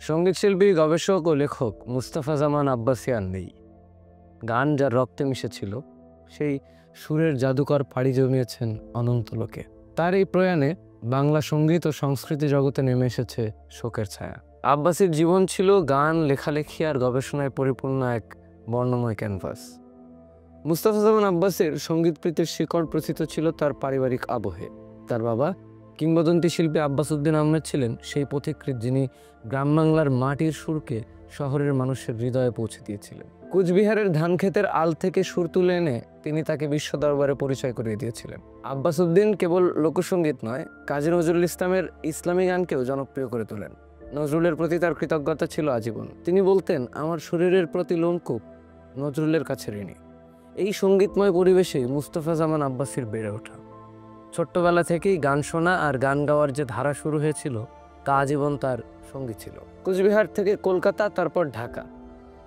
সঙ্গীতশিল্পী, গবেষক ও লেখক মুস্তাফা জামান আব্বাসী আর নেই। গান যার রক্তে মিশেছিল, সেই সুরের জাদুকর পাড়ি জমিয়েছেন অনন্ত লোকে। তার এই প্রয়াণে বাংলা সঙ্গীত ও সংস্কৃতি জগতে নেমে এসেছে শোকের ছায়া। আব্বাসীর জীবন ছিল গান, লেখালেখি আর গবেষণায় পরিপূর্ণ এক বর্ণময় ক্যানভাস। মুস্তাফা জামান আব্বাসীর সঙ্গীত প্রীতির শিকড় প্রথিত ছিল তার পারিবারিক আবহে। তার বাবা কিংবদন্তি শিল্পী আব্বাস উদ্দিন আহমেদ ছিলেন সেই পথিকৃৎ যিনি গ্রাম বাংলার মাটির সুরকে শহরের মানুষের হৃদয়ে পৌঁছে দিয়েছিলেন। কুচবিহারের ধানক্ষেতের আল থেকে সুর তুলে এনে তিনি তাকে বিশ্ব দরবারে পরিচয় করিয়ে দিয়েছিলেন। আব্বাস উদ্দিন কেবল লোকসঙ্গীত নয়, কাজী নজরুল ইসলামের ইসলামী গানকেও জনপ্রিয় করে তোলেন। নজরুলের প্রতি তার কৃতজ্ঞতা ছিল আজীবন। তিনি বলতেন, আমার শরীরের প্রতি লোমকূপ নজরুলের কাছে ঋণী। এই সঙ্গীতময় পরিবেশে মুস্তাফা জামান আব্বাসীর বেড়ে ওঠা। ছোট্টবেলা থেকেই গান শোনা আর গান গাওয়ার যে ধারা শুরু হয়েছিল তা আজীবন তার সঙ্গী ছিল। কুচবিহার থেকে কলকাতা, তারপর ঢাকা,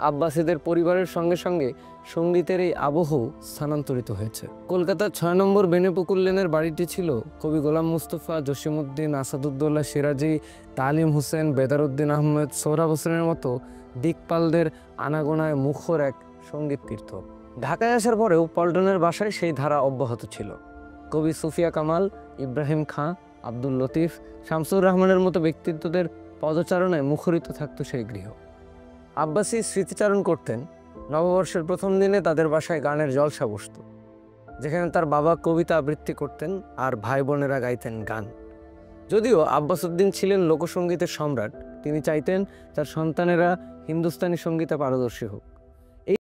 আব্বাসীদের পরিবারের সঙ্গে সঙ্গে সঙ্গীতের এই আবহ স্থানান্তরিত হয়েছে। কলকাতার ৬ নম্বর বেনেপুকুর লেনের বাড়িটি ছিল কবি গোলাম মুস্তফা, জসিমউদ্দিন, আসাদুদ্দৌলা সিরাজি, তালিম হোসেন, বেদারউদ্দিন আহমেদ, সোহরাব হোসেনের মতো দিকপালদের আনাগোনায় মুখর এক সঙ্গীত তীর্থ। ঢাকায় আসার পরেও পল্টনের বাসায় সেই ধারা অব্যাহত ছিল। কবি সুফিয়া কামাল, ইব্রাহিম খাঁ, আব্দুল লতিফ, শামসুর রহমানের মতো ব্যক্তিত্বদের পদচারণায় মুখরিত থাকত সেই গৃহ। আব্বাসী স্মৃতিচারণ করতেন, নববর্ষের প্রথম দিনে তাদের বাসায় গানের জলসা বসত, যেখানে তার বাবা কবিতা আবৃত্তি করতেন আর ভাই বোনেরা গাইতেন গান। যদিও আব্বাস উদ্দিন ছিলেন লোকসঙ্গীতের সম্রাট, তিনি চাইতেন তার সন্তানেরা হিন্দুস্তানি সঙ্গীতে পারদর্শী হোক।